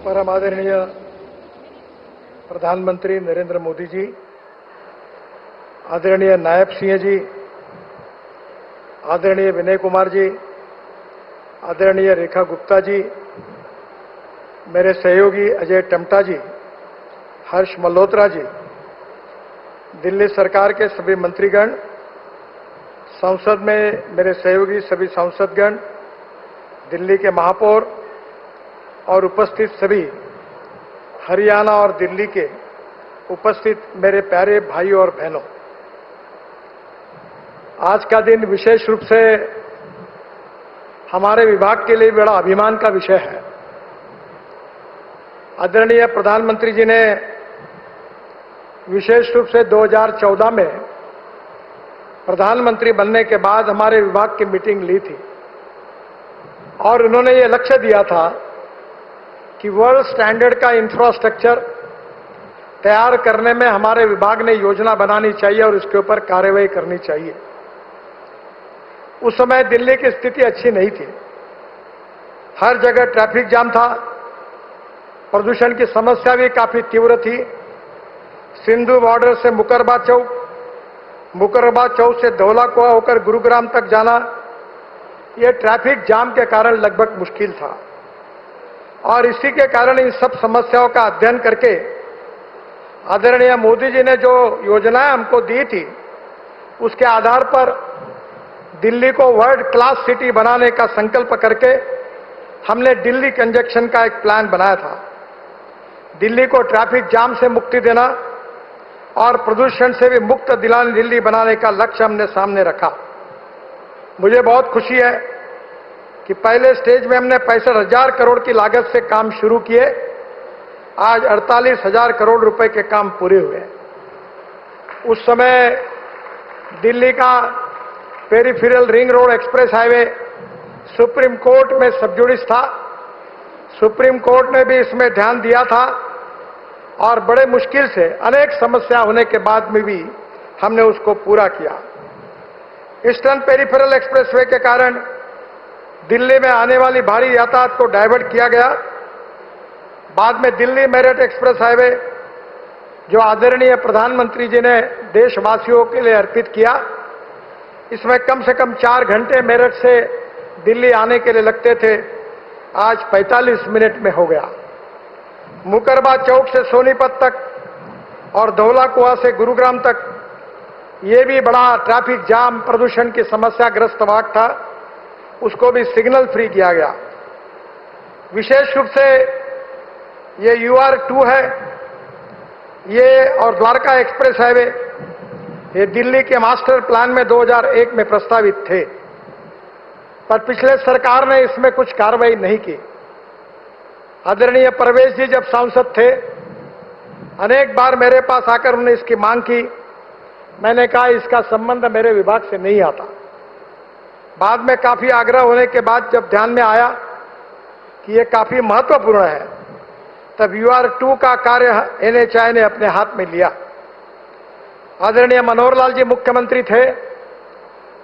परम आदरणीय प्रधानमंत्री नरेंद्र मोदी जी, आदरणीय नायब सिंह जी, आदरणीय विनय कुमार जी, आदरणीय रेखा गुप्ता जी, मेरे सहयोगी अजय टमटा जी, हर्ष मल्होत्रा जी, दिल्ली सरकार के सभी मंत्रीगण, संसद में मेरे सहयोगी सभी सांसदगण, दिल्ली के महापौर और उपस्थित सभी हरियाणा और दिल्ली के उपस्थित मेरे प्यारे भाइयों और बहनों, आज का दिन विशेष रूप से हमारे विभाग के लिए बड़ा अभिमान का विषय है। आदरणीय प्रधानमंत्री जी ने विशेष रूप से 2014 में प्रधानमंत्री बनने के बाद हमारे विभाग की मीटिंग ली थी और उन्होंने ये लक्ष्य दिया था कि वर्ल्ड स्टैंडर्ड का इंफ्रास्ट्रक्चर तैयार करने में हमारे विभाग ने योजना बनानी चाहिए और इसके ऊपर कार्रवाई करनी चाहिए। उस समय दिल्ली की स्थिति अच्छी नहीं थी, हर जगह ट्रैफिक जाम था, प्रदूषण की समस्या भी काफी तीव्र थी। सिंधु बॉर्डर से मुकरबा चौक से धौला कुआं होकर गुरुग्राम तक जाना, यह ट्रैफिक जाम के कारण लगभग मुश्किल था और इसी के कारण इन सब समस्याओं का अध्ययन करके आदरणीय मोदी जी ने जो योजनाएं हमको दी थी, उसके आधार पर दिल्ली को वर्ल्ड क्लास सिटी बनाने का संकल्प करके हमने दिल्ली कंजक्शन का एक प्लान बनाया था। दिल्ली को ट्रैफिक जाम से मुक्ति देना और प्रदूषण से भी मुक्त दिल्ली बनाने का लक्ष्य हमने सामने रखा। मुझे बहुत खुशी है कि पहले स्टेज में हमने 65,000 करोड़ की लागत से काम शुरू किए, आज 48,000 करोड़ रुपए के काम पूरे हुए। उस समय दिल्ली का peripheral ring road express highway supreme court में सबजुडिस था। सुप्रीम कोर्ट ने भी इसमें ध्यान दिया था और बड़े मुश्किल से अनेक समस्या होने के बाद में भी हमने उसको पूरा किया। ईस्टर्न पेरिफेरल एक्सप्रेसवे के कारण दिल्ली में आने वाली भारी यातायात को डाइवर्ट किया गया। बाद में दिल्ली मेरठ एक्सप्रेस हाईवे, जो आदरणीय प्रधानमंत्री जी ने देशवासियों के लिए अर्पित किया, इसमें कम से कम 4 घंटे मेरठ से दिल्ली आने के लिए लगते थे, आज 45 मिनट में हो गया। मुकरबा चौक से सोनीपत तक और धौला कुआं से गुरुग्राम तक, ये भी बड़ा ट्रैफिक जाम प्रदूषण की समस्याग्रस्त वार्ड था, उसको भी सिग्नल फ्री किया गया। विशेष रूप से ये UR2 है, ये और द्वारका एक्सप्रेस हाईवे, ये दिल्ली के मास्टर प्लान में 2001 में प्रस्तावित थे, पर पिछले सरकार ने इसमें कुछ कार्रवाई नहीं की। आदरणीय परवेश जी जब सांसद थे, अनेक बार मेरे पास आकर उन्होंने इसकी मांग की। मैंने कहा इसका संबंध मेरे विभाग से नहीं आता। बाद में काफी आग्रह होने के बाद जब ध्यान में आया कि यह काफी महत्वपूर्ण है, तब UR2 का कार्य NHAI ने अपने हाथ में लिया। आदरणीय मनोहर लाल जी मुख्यमंत्री थे,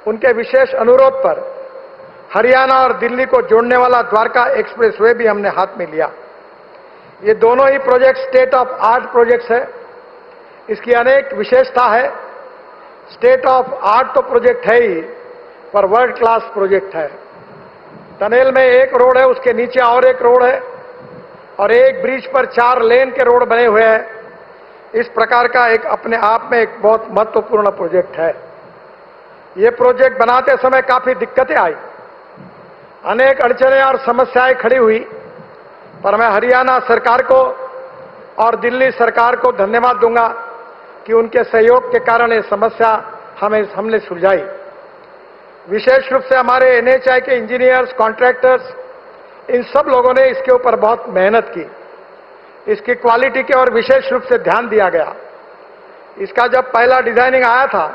उनके विशेष अनुरोध पर हरियाणा और दिल्ली को जोड़ने वाला द्वारका एक्सप्रेसवे भी हमने हाथ में लिया। ये दोनों ही project state of art projects है। इसकी अनेक विशेषता है। स्टेट ऑफ आर्ट तो प्रोजेक्ट है ही, पर वर्ल्ड क्लास प्रोजेक्ट है। टनल में एक रोड है, उसके नीचे और एक रोड है और एक ब्रिज पर 4 लेन के रोड बने हुए हैं। इस प्रकार का एक अपने आप में एक बहुत महत्वपूर्ण प्रोजेक्ट है। ये प्रोजेक्ट बनाते समय काफी दिक्कतें आई, अनेक अड़चनें और समस्याएं खड़ी हुई, पर मैं हरियाणा सरकार को और दिल्ली सरकार को धन्यवाद दूंगा कि उनके सहयोग के कारण ये समस्या हमने सुलझाई। विशेष रूप से हमारे NHAI के इंजीनियर्स, कॉन्ट्रैक्टर्स, इन सब लोगों ने इसके ऊपर बहुत मेहनत की। इसकी क्वालिटी के और विशेष रूप से ध्यान दिया गया। इसका जब पहला डिजाइनिंग आया था,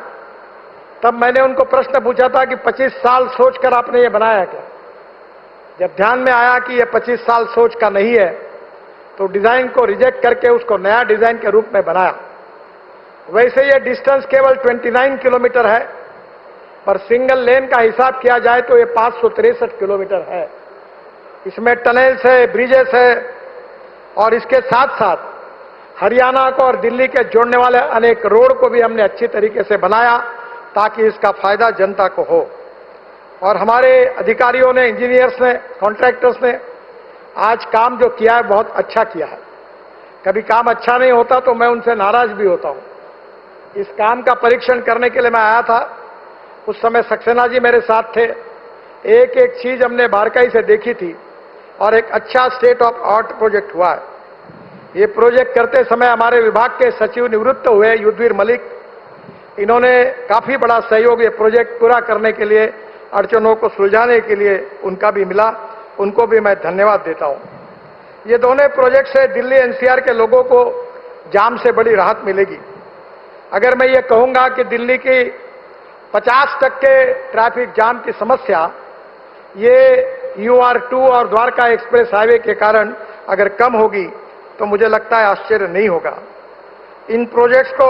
तब मैंने उनको प्रश्न पूछा था कि 25 साल सोचकर आपने ये बनाया क्या? जब ध्यान में आया कि ये 25 साल सोच का नहीं है, तो डिजाइन को रिजेक्ट करके उसको नया डिजाइन के रूप में बनाया। वैसे ये डिस्टेंस केवल 29 किलोमीटर है, पर सिंगल लेन का हिसाब किया जाए तो ये 563 किलोमीटर है। इसमें टनल्स है, ब्रिजेस है, और इसके साथ साथ हरियाणा को और दिल्ली के जोड़ने वाले अनेक रोड को भी हमने अच्छी तरीके से बनाया ताकि इसका फायदा जनता को हो। और हमारे अधिकारियों ने, इंजीनियर्स ने, कॉन्ट्रैक्टर्स ने आज काम जो किया है बहुत अच्छा किया है। कभी काम अच्छा नहीं होता तो मैं उनसे नाराज भी होता हूं। इस काम का परीक्षण करने के लिए मैं आया था, उस समय सक्सेना जी मेरे साथ थे। एक एक चीज हमने बारकाई से देखी थी और एक अच्छा स्टेट ऑफ आर्ट प्रोजेक्ट हुआ है। ये प्रोजेक्ट करते समय हमारे विभाग के सचिव निवृत्त हुए युद्धवीर मलिक, इन्होंने काफी बड़ा सहयोग ये प्रोजेक्ट पूरा करने के लिए, अड़चनों को सुलझाने के लिए उनका भी मिला, उनको भी मैं धन्यवाद देता हूं। ये दोनों प्रोजेक्ट से दिल्ली एनसीआर के लोगों को जाम से बड़ी राहत मिलेगी। अगर मैं ये कहूंगा कि दिल्ली की 50% ट्रैफिक जाम की समस्या ये UR2 और द्वारका एक्सप्रेस हाईवे के कारण अगर कम होगी तो मुझे लगता है आश्चर्य नहीं होगा। इन प्रोजेक्ट्स को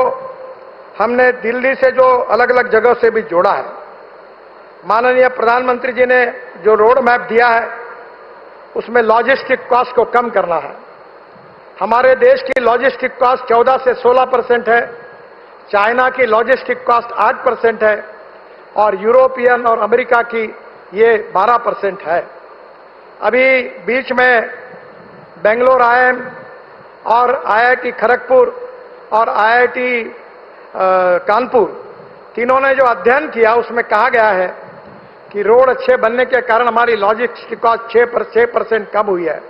हमने दिल्ली से जो अलग अलग जगह से भी जोड़ा है। माननीय प्रधानमंत्री जी ने जो रोड मैप दिया है उसमें लॉजिस्टिक कॉस्ट को कम करना है। हमारे देश की लॉजिस्टिक कॉस्ट 14 से 16% है, चाइना की लॉजिस्टिक कॉस्ट 8% है और यूरोपियन और अमेरिका की ये 12% है। अभी बीच में बेंगलोर IIM और IIT खड़गपुर और IIT कानपुर तीनों ने जो अध्ययन किया उसमें कहा गया है कि रोड अच्छे बनने के कारण हमारी लॉजिस्टिक कॉस्ट 6% कम हुई है।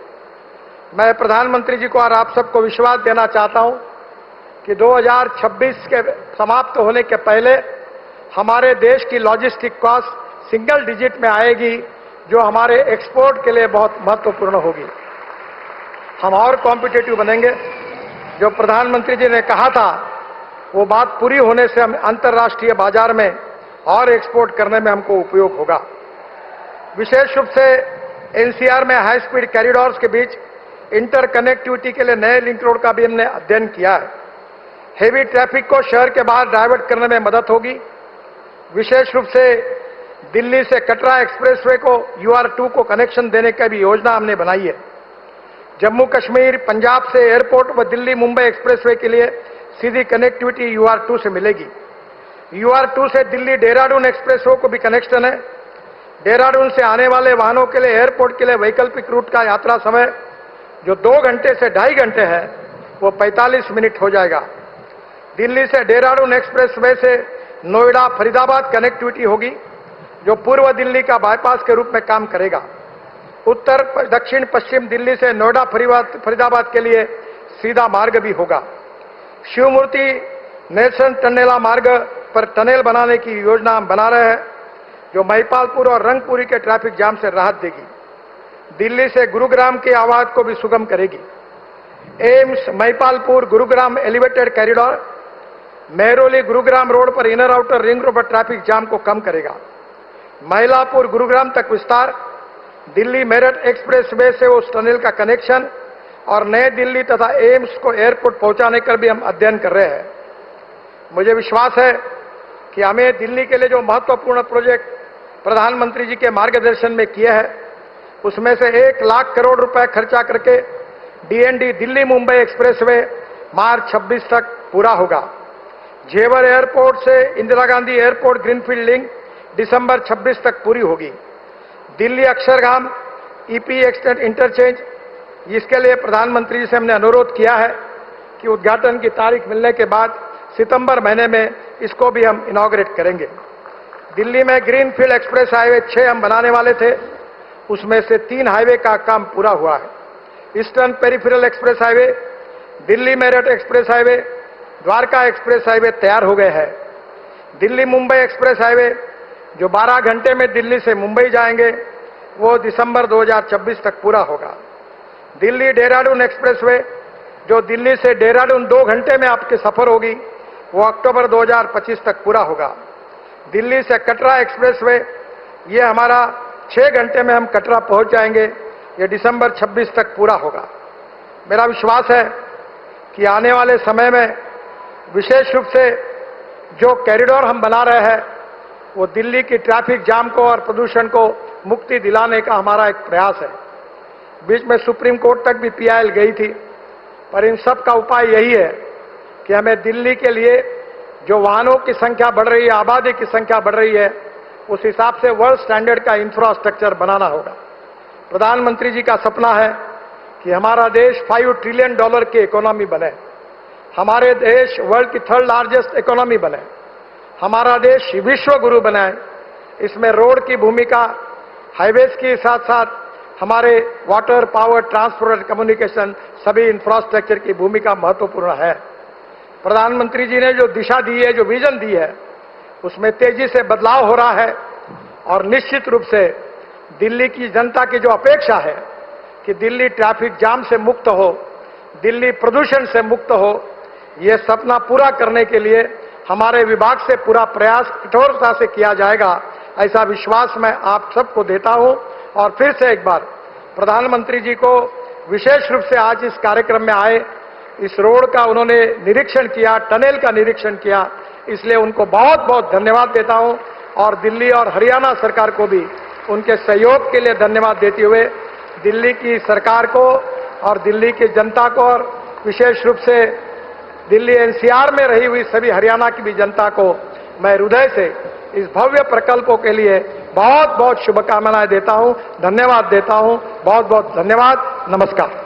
मैं प्रधानमंत्री जी को और आप सबको विश्वास देना चाहता हूं कि 2026 के समाप्त होने के पहले हमारे देश की लॉजिस्टिक कॉस्ट सिंगल डिजिट में आएगी, जो हमारे एक्सपोर्ट के लिए बहुत महत्वपूर्ण होगी। हम और कॉम्पिटिटिव बनेंगे। जो प्रधानमंत्री जी ने कहा था वो बात पूरी होने से हम अंतर्राष्ट्रीय बाजार में और एक्सपोर्ट करने में हमको उपयोग होगा। विशेष रूप से एनसीआर में हाई स्पीड कॉरिडोर्स के बीच इंटरकनेक्टिविटी के लिए नए लिंक रोड का भी हमने अध्ययन किया है। हेवी ट्रैफिक को शहर के बाहर डाइवर्ट करने में मदद होगी। विशेष रूप से दिल्ली से कटरा एक्सप्रेसवे को UR2 को कनेक्शन देने की भी योजना हमने बनाई है। जम्मू कश्मीर, पंजाब से एयरपोर्ट व दिल्ली मुंबई एक्सप्रेसवे के लिए सीधी कनेक्टिविटी UR2 से मिलेगी। UR2 से दिल्ली देहरादून एक्सप्रेसवे को भी कनेक्शन है। देहरादून से आने वाले वाहनों के लिए एयरपोर्ट के लिए वैकल्पिक रूट का यात्रा समय जो 2 घंटे से 2.5 घंटे है वो 45 मिनट हो जाएगा। दिल्ली से देहरादून एक्सप्रेसवे से नोएडा फरीदाबाद कनेक्टिविटी होगी, जो पूर्व दिल्ली का बाईपास के रूप में काम करेगा। उत्तर दक्षिण पश्चिम दिल्ली से नोएडा फरीदाबाद के लिए सीधा मार्ग भी होगा। शिवमूर्ति नेल्सन टनेला मार्ग पर टनल बनाने की योजना हम बना रहे हैं, जो महिपालपुर और रंगपुरी के ट्रैफिक जाम से राहत देगी। दिल्ली से गुरुग्राम की आवाज को भी सुगम करेगी। AIIMS Mahipalpur Gurugram elevated corridor Mehrauli Gurugram road पर इनर आउटर रिंग रोड पर ट्रैफिक जाम को कम करेगा। महिलापुर गुरुग्राम तक विस्तार, दिल्ली मेरठ एक्सप्रेसवे से उस टनल का कनेक्शन और नई दिल्ली तथा एम्स को एयरपोर्ट पहुंचाने का भी हम अध्ययन कर रहे हैं। मुझे विश्वास है कि हमें दिल्ली के लिए जो महत्वपूर्ण प्रोजेक्ट प्रधानमंत्री जी के मार्गदर्शन में किए हैं उसमें से 1 लाख करोड़ रुपए खर्चा करके DND दिल्ली मुंबई एक्सप्रेसवे मार्च 26 तक पूरा होगा। जेवर एयरपोर्ट से Indira Gandhi airport greenfield link दिसंबर 26 तक पूरी होगी। Delhi Akshardham EP extend interchange, इसके लिए प्रधानमंत्री जी से हमने अनुरोध किया है कि उद्घाटन की तारीख मिलने के बाद सितंबर महीने में इसको भी हम इनॉग्रेट करेंगे। दिल्ली में ग्रीनफील्ड एक्सप्रेस हाईवे 6 हम बनाने वाले थे, उसमें से 3 हाईवे का काम पूरा हुआ है। Eastern peripheral express highway, Delhi Meerut express highway, Dwarka express highway तैयार हो गए हैं। दिल्ली मुंबई एक्सप्रेस हाईवे जो 12 घंटे में दिल्ली से मुंबई जाएंगे वो दिसंबर 2026 तक पूरा होगा। दिल्ली देहरादून एक्सप्रेसवे जो दिल्ली से देहरादून 2 घंटे में आपके सफर होगी वो अक्टूबर 2025 तक पूरा होगा। दिल्ली से कटरा एक्सप्रेसवे ये हमारा 6 घंटे में हम कटरा पहुंच जाएंगे, ये दिसंबर 26 तक पूरा होगा। मेरा विश्वास है कि आने वाले समय में विशेष रूप से जो कॉरिडोर हम बना रहे हैं वो दिल्ली की ट्रैफिक जाम को और प्रदूषण को मुक्ति दिलाने का हमारा एक प्रयास है। बीच में सुप्रीम कोर्ट तक भी PIL गई थी। पर इन सब का उपाय यही है कि हमें दिल्ली के लिए जो वाहनों की संख्या बढ़ रही है, आबादी की संख्या बढ़ रही है, उस हिसाब से वर्ल्ड स्टैंडर्ड का इंफ्रास्ट्रक्चर बनाना होगा। प्रधानमंत्री जी का सपना है कि हमारा देश $5 ट्रिलियन की इकोनॉमी बने, हमारे देश वर्ल्ड की 3rd लार्जेस्ट इकोनॉमी बने, हमारा देश विश्व गुरु बनाए। इसमें रोड की भूमिका, हाईवेज के साथ साथ हमारे वाटर, पावर, ट्रांसपोर्ट, कम्युनिकेशन, सभी इंफ्रास्ट्रक्चर की भूमिका महत्वपूर्ण है। प्रधानमंत्री जी ने जो दिशा दी है, जो विजन दी है, उसमें तेजी से बदलाव हो रहा है और निश्चित रूप से दिल्ली की जनता की जो अपेक्षा है कि दिल्ली ट्रैफिक जाम से मुक्त हो, दिल्ली प्रदूषण से मुक्त हो, ये सपना पूरा करने के लिए हमारे विभाग से पूरा प्रयास कठोरता से किया जाएगा, ऐसा विश्वास मैं आप सबको देता हूं। और फिर से एक बार प्रधानमंत्री जी को विशेष रूप से आज इस कार्यक्रम में आए, इस रोड का उन्होंने निरीक्षण किया, टनल का निरीक्षण किया, इसलिए उनको बहुत बहुत धन्यवाद देता हूं। और दिल्ली और हरियाणा सरकार को भी उनके सहयोग के लिए धन्यवाद देते हुए दिल्ली की सरकार को और दिल्ली की जनता को और विशेष रूप से दिल्ली एनसीआर में रही हुई सभी हरियाणा की भी जनता को मैं हृदय से इस भव्य प्रकल्पों के लिए बहुत बहुत शुभकामनाएं देता हूं, धन्यवाद देता हूं। बहुत बहुत धन्यवाद। नमस्कार।